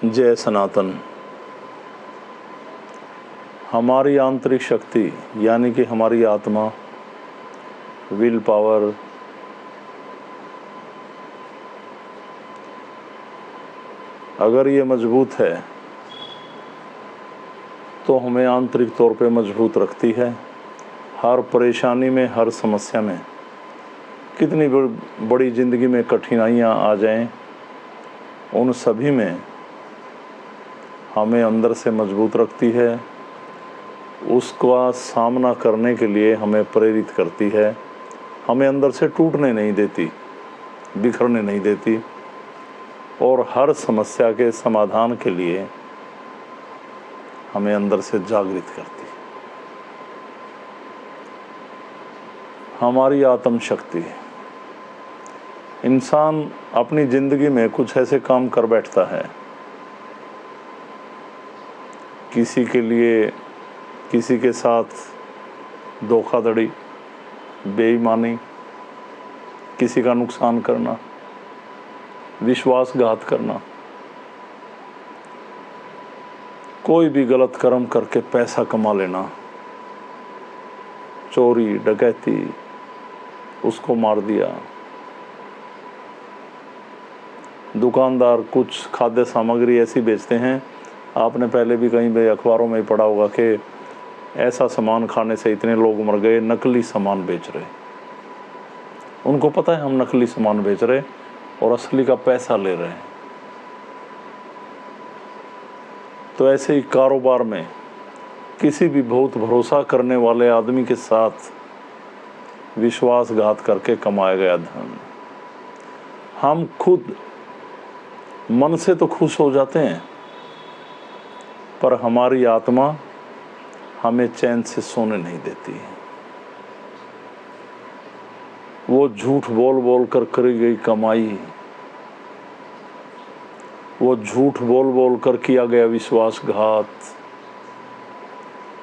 जय सनातन। हमारी आंतरिक शक्ति यानी कि हमारी आत्मा, विल पावर, अगर ये मजबूत है तो हमें आंतरिक तौर पे मजबूत रखती है। हर परेशानी में, हर समस्या में, कितनी बड़ी ज़िंदगी में कठिनाइयाँ आ जाएं, उन सभी में हमें अंदर से मजबूत रखती है। उसका सामना करने के लिए हमें प्रेरित करती है। हमें अंदर से टूटने नहीं देती, बिखरने नहीं देती, और हर समस्या के समाधान के लिए हमें अंदर से जागृत करती है। हमारी आत्म शक्ति। इंसान अपनी ज़िंदगी में कुछ ऐसे काम कर बैठता है, किसी के लिए, किसी के साथ धोखाधड़ी, बेईमानी, किसी का नुकसान करना, विश्वासघात करना, कोई भी गलत कर्म करके पैसा कमा लेना, चोरी डकैती, उसको मार दिया। दुकानदार कुछ खाद्य सामग्री ऐसी बेचते हैं, आपने पहले भी कहीं भी अखबारों में पढ़ा होगा कि ऐसा सामान खाने से इतने लोग मर गए, नकली सामान बेच रहे। उनको पता है हम नकली सामान बेच रहे और असली का पैसा ले रहे हैं। तो ऐसे ही कारोबार में किसी भी बहुत भरोसा करने वाले आदमी के साथ विश्वासघात करके कमाया गया धन, हम खुद मन से तो खुश हो जाते हैं, पर हमारी आत्मा हमें चैन से सोने नहीं देती है। वो झूठ बोल बोल कर करी गई कमाई, वो झूठ बोल बोल कर किया गया विश्वासघात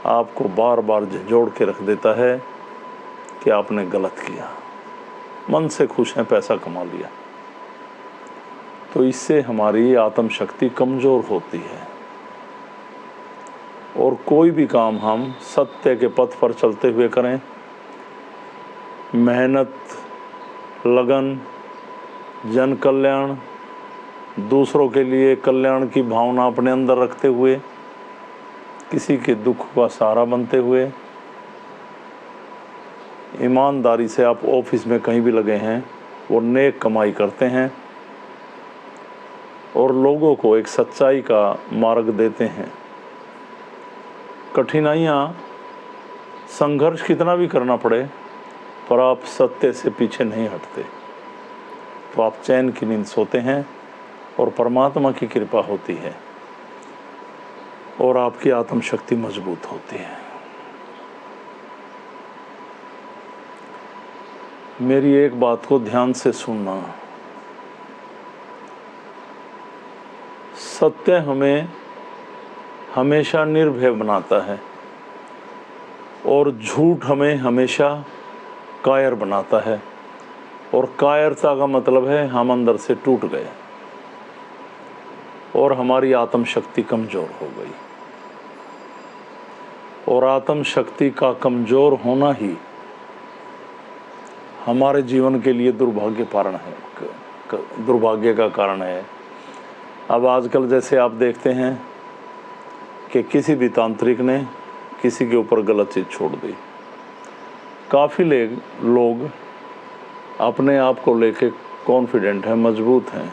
आपको बार बार झंझोड़ के रख देता है कि आपने गलत किया। मन से खुश हैं, पैसा कमा लिया, तो इससे हमारी आत्म शक्ति कमज़ोर होती है। और कोई भी काम हम सत्य के पथ पर चलते हुए करें, मेहनत, लगन, जन कल्याण, दूसरों के लिए कल्याण की भावना अपने अंदर रखते हुए, किसी के दुख का सहारा बनते हुए, ईमानदारी से आप ऑफिस में कहीं भी लगे हैं, वो नेक कमाई करते हैं और लोगों को एक सच्चाई का मार्ग देते हैं। कठिनाइयाँ, संघर्ष कितना भी करना पड़े, पर आप सत्य से पीछे नहीं हटते, तो आप चैन की नींद सोते हैं और परमात्मा की कृपा होती है और आपकी आत्म शक्ति मजबूत होती है। मेरी एक बात को ध्यान से सुनना। सत्य हमें हमेशा निर्भय बनाता है और झूठ हमें हमेशा कायर बनाता है, और कायरता का मतलब है हम अंदर से टूट गए और हमारी आत्म शक्ति कमज़ोर हो गई। और आत्म शक्ति का कमज़ोर होना ही हमारे जीवन के लिए दुर्भाग्य का कारण है। अब आजकल जैसे आप देखते हैं कि किसी भी तांत्रिक ने किसी के ऊपर गलत चीज़ छोड़ दी। काफ़ी लोग अपने आप को लेके कॉन्फिडेंट हैं, मजबूत हैं,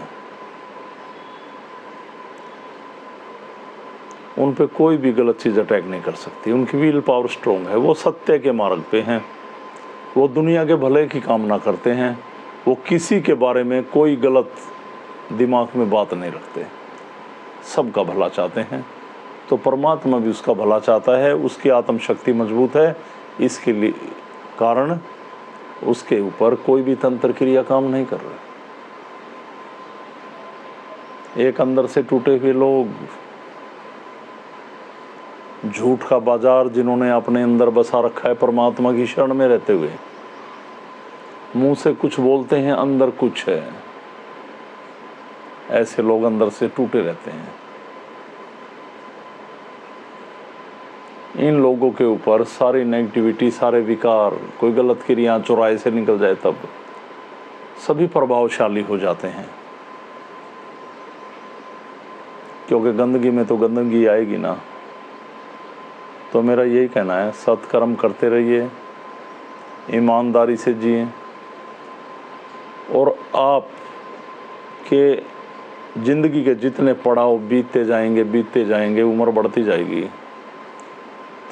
उन पे कोई भी गलत चीज़ अटैक नहीं कर सकती। उनकी विल पावर स्ट्रॉन्ग है, वो सत्य के मार्ग पे हैं, वो दुनिया के भले की कामना करते हैं, वो किसी के बारे में कोई गलत दिमाग में बात नहीं रखते, सबका भला चाहते हैं। तो परमात्मा भी उसका भला चाहता है, उसकी आत्म शक्ति मजबूत है, इसके लिए कारण उसके ऊपर कोई भी तंत्र क्रिया काम नहीं कर रहा। एक अंदर से टूटे हुए लोग, झूठ का बाजार जिन्होंने अपने अंदर बसा रखा है, परमात्मा की शरण में रहते हुए मुंह से कुछ बोलते हैं, अंदर कुछ है, ऐसे लोग अंदर से टूटे रहते हैं। इन लोगों के ऊपर सारी नेगेटिविटी, सारे विकार, कोई गलत क्रिया चौराहे से निकल जाए तब सभी प्रभावशाली हो जाते हैं, क्योंकि गंदगी में तो गंदगी आएगी ना। तो मेरा यही कहना है, सत्कर्म करते रहिए, ईमानदारी से जिए, और आप के ज़िंदगी के जितने पड़ाव बीतते जाएंगे, उम्र बढ़ती जाएगी,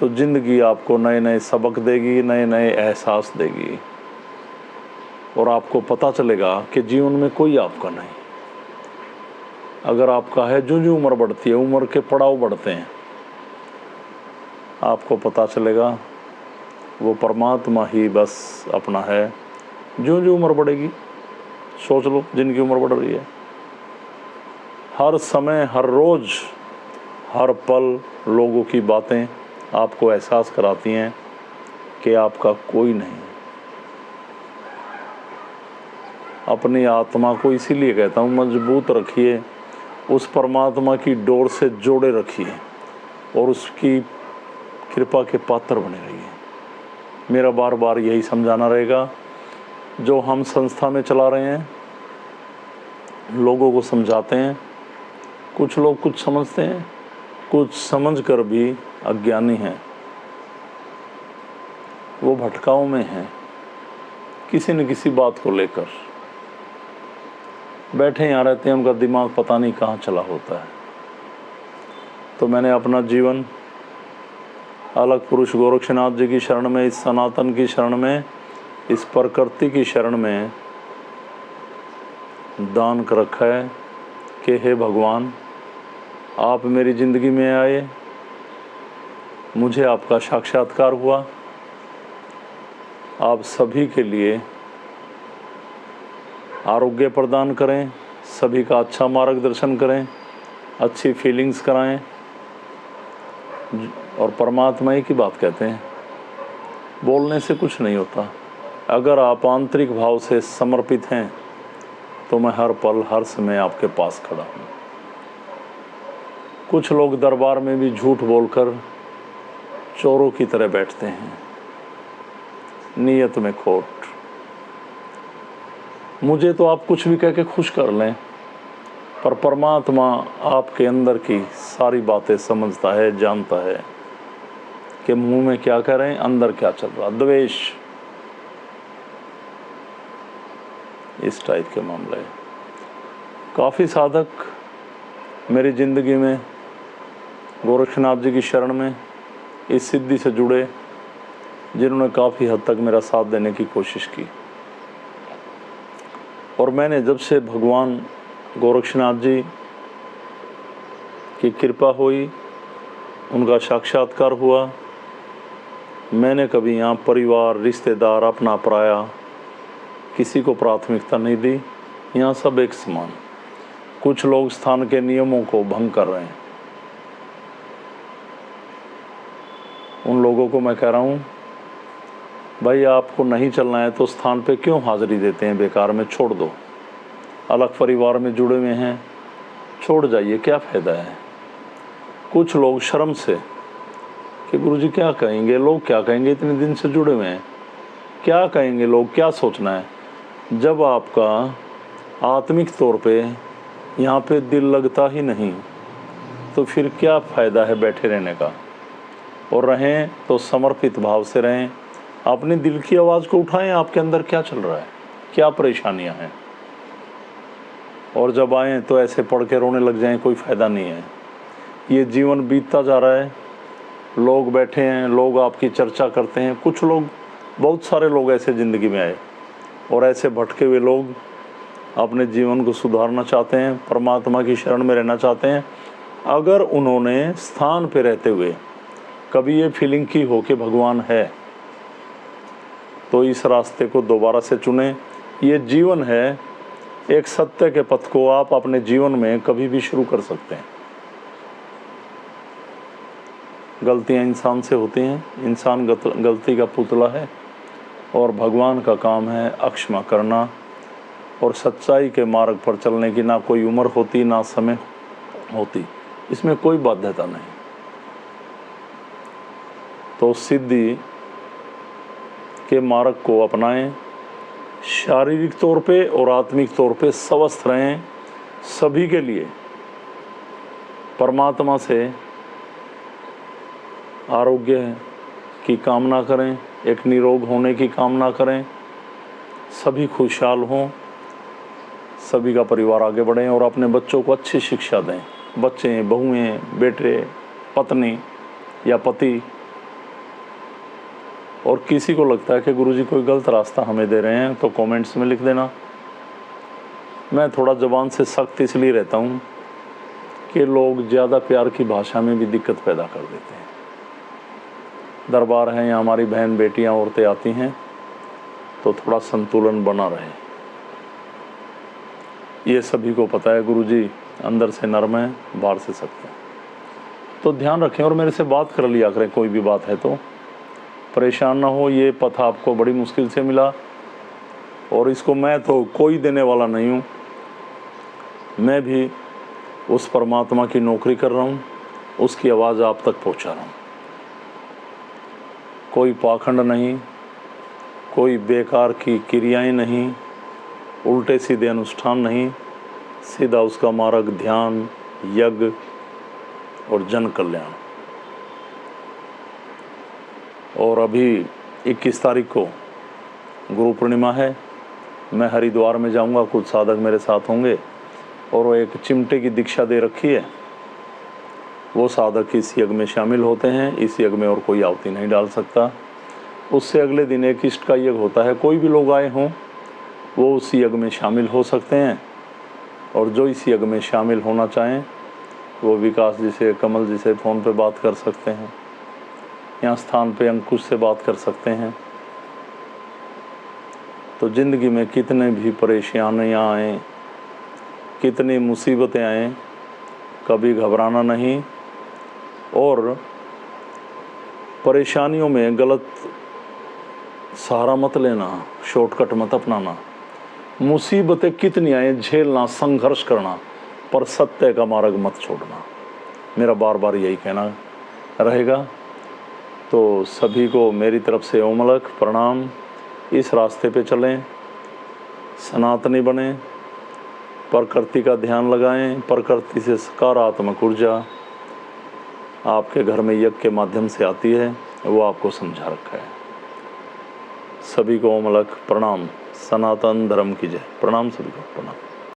तो ज़िंदगी आपको नए नए सबक देगी, नए नए एहसास देगी, और आपको पता चलेगा कि जीवन में कोई आपका नहीं। अगर आपका है, जो जो उम्र बढ़ती है, उम्र के पड़ाव बढ़ते हैं, आपको पता चलेगा वो परमात्मा ही बस अपना है। जो जो उम्र बढ़ेगी, सोच लो जिनकी उम्र बढ़ रही है, हर समय, हर रोज़, हर पल लोगों की बातें आपको एहसास कराती हैं कि आपका कोई नहीं। अपनी आत्मा को इसीलिए कहता हूँ, मजबूत रखिए, उस परमात्मा की डोर से जोड़े रखिए और उसकी कृपा के पात्र बने रहिए। मेरा बार बार यही समझाना रहेगा। जो हम संस्था में चला रहे हैं, लोगों को समझाते हैं, कुछ लोग कुछ समझते हैं, कुछ समझकर भी अज्ञानी हैं, वो भटकाव में हैं, किसी न किसी बात को लेकर बैठे यहाँ रहते हैं, उनका दिमाग पता नहीं कहाँ चला होता है। तो मैंने अपना जीवन अलग पुरुष गोरक्षनाथ जी की शरण में, इस सनातन की शरण में, इस प्रकृति की शरण में दान कर रखा है कि हे भगवान, आप मेरी ज़िंदगी में आए, मुझे आपका साक्षात्कार हुआ, आप सभी के लिए आरोग्य प्रदान करें, सभी का अच्छा मार्गदर्शन करें, अच्छी फीलिंग्स कराएं। और परमात्मा ही की बात कहते हैं, बोलने से कुछ नहीं होता। अगर आप आंतरिक भाव से समर्पित हैं तो मैं हर पल, हर समय आपके पास खड़ा हूँ। कुछ लोग दरबार में भी झूठ बोलकर चोरों की तरह बैठते हैं, नीयत में खोट। मुझे तो आप कुछ भी कह के खुश कर लें, पर परमात्मा आपके अंदर की सारी बातें समझता है, जानता है कि मुंह में क्या कह रहे हैं, अंदर क्या चल रहा। द्वेष, इस टाइप के मामले। काफ़ी साधक मेरी ज़िंदगी में गोरक्षनाथ जी की शरण में इस सिद्धि से जुड़े, जिन्होंने काफ़ी हद तक मेरा साथ देने की कोशिश की। और मैंने जब से भगवान गोरक्षनाथ जी की कृपा हुई, उनका साक्षात्कार हुआ, मैंने कभी यहाँ परिवार, रिश्तेदार, अपना पराया किसी को प्राथमिकता नहीं दी। यहाँ सब एक समान। कुछ लोग स्थान के नियमों को भंग कर रहे हैं, उन लोगों को मैं कह रहा हूँ, भाई आपको नहीं चलना है तो स्थान पे क्यों हाज़िरी देते हैं बेकार में, छोड़ दो। अलग परिवार में जुड़े हुए हैं, छोड़ जाइए, क्या फ़ायदा है। कुछ लोग शर्म से कि गुरुजी क्या कहेंगे, लोग क्या कहेंगे, इतने दिन से जुड़े हुए हैं, क्या कहेंगे लोग, क्या सोचना है। जब आपका आत्मिक तौर पे यहाँ पे दिल लगता ही नहीं, तो फिर क्या फ़ायदा है बैठे रहने का। और रहें तो समर्पित भाव से रहें, अपने दिल की आवाज़ को उठाएं, आपके अंदर क्या चल रहा है, क्या परेशानियां हैं। और जब आएँ तो ऐसे पढ़ के रोने लग जाएं, कोई फ़ायदा नहीं है। ये जीवन बीतता जा रहा है, लोग बैठे हैं, लोग आपकी चर्चा करते हैं। कुछ लोग, बहुत सारे लोग ऐसे ज़िंदगी में आए, और ऐसे भटके हुए लोग अपने जीवन को सुधारना चाहते हैं, परमात्मा की शरण में रहना चाहते हैं। अगर उन्होंने स्थान पे रहते हुए कभी ये फीलिंग की हो कि भगवान है, तो इस रास्ते को दोबारा से चुनें। ये जीवन है, एक सत्य के पथ को आप अपने जीवन में कभी भी शुरू कर सकते हैं। गलतियां इंसान से होती हैं, इंसान गलती का पुतला है, और भगवान का काम है अक्षमा करना। और सच्चाई के मार्ग पर चलने की ना कोई उम्र होती, ना समय होती, इसमें कोई बाध्यता नहीं। तो सिद्धि के मार्ग को अपनाएं, शारीरिक तौर पे और आत्मिक तौर पे स्वस्थ रहें। सभी के लिए परमात्मा से आरोग्य की कामना करें, एक निरोग होने की कामना करें, सभी खुशहाल हों, सभी का परिवार आगे बढ़ें और अपने बच्चों को अच्छी शिक्षा दें। बच्चे, बहुएं, बेटे, पत्नी या पति। और किसी को लगता है कि गुरुजी कोई गलत रास्ता हमें दे रहे हैं तो कमेंट्स में लिख देना। मैं थोड़ा ज़बान से सख्त इसलिए रहता हूँ कि लोग ज़्यादा प्यार की भाषा में भी दिक्कत पैदा कर देते हैं। दरबार हैं या हमारी बहन बेटियां औरतें आती हैं तो थोड़ा संतुलन बना रहे। ये सभी को पता है गुरुजी अंदर से नरम है, बाहर से सख्त है। तो ध्यान रखें और मेरे से बात कर लिया करें, कोई भी बात है तो परेशान ना हो। ये पथ आपको बड़ी मुश्किल से मिला और इसको मैं तो कोई देने वाला नहीं हूँ। मैं भी उस परमात्मा की नौकरी कर रहा हूँ, उसकी आवाज़ आप तक पहुँचा रहा हूँ। कोई पाखंड नहीं, कोई बेकार की क्रियाएं नहीं, उल्टे सीधे अनुष्ठान नहीं, सीधा उसका मार्ग ध्यान, यज्ञ और जन कल्याण। और अभी 21 तारीख को गुरु पूर्णिमा है। मैं हरिद्वार में जाऊंगा, कुछ साधक मेरे साथ होंगे और वो एक चिमटे की दीक्षा दे रखी है। वो साधक इस यज्ञ में शामिल होते हैं। इस यज्ञ में और कोई आहुति नहीं डाल सकता। उससे अगले दिन एक इष्ट का यज्ञ होता है। कोई भी लोग आए हों वो उस यज्ञ में शामिल हो सकते हैं और जो इस यज्ञ में शामिल होना चाहें वो विकास जी से, कमल जी से फ़ोन पे बात कर सकते हैं, यहाँ स्थान पे अंकुश से बात कर सकते हैं। तो ज़िंदगी में कितने भी परेशानियाँ आएँ, कितनी मुसीबतें आएँ, कभी घबराना नहीं और परेशानियों में गलत सहारा मत लेना, शॉर्टकट मत अपनाना। मुसीबतें कितनी आए झेलना, संघर्ष करना, पर सत्य का मार्ग मत छोड़ना। मेरा बार बार यही कहना रहेगा। तो सभी को मेरी तरफ से ओमलक प्रणाम। इस रास्ते पे चलें, सनातनी बने, प्रकृति का ध्यान लगाएं। प्रकृति से सकारात्मक ऊर्जा आपके घर में यज्ञ के माध्यम से आती है, वो आपको समझा रखा है। सभी को ओमलक प्रणाम। सनातन धर्म की जय। प्रणाम सभी को, प्रणाम।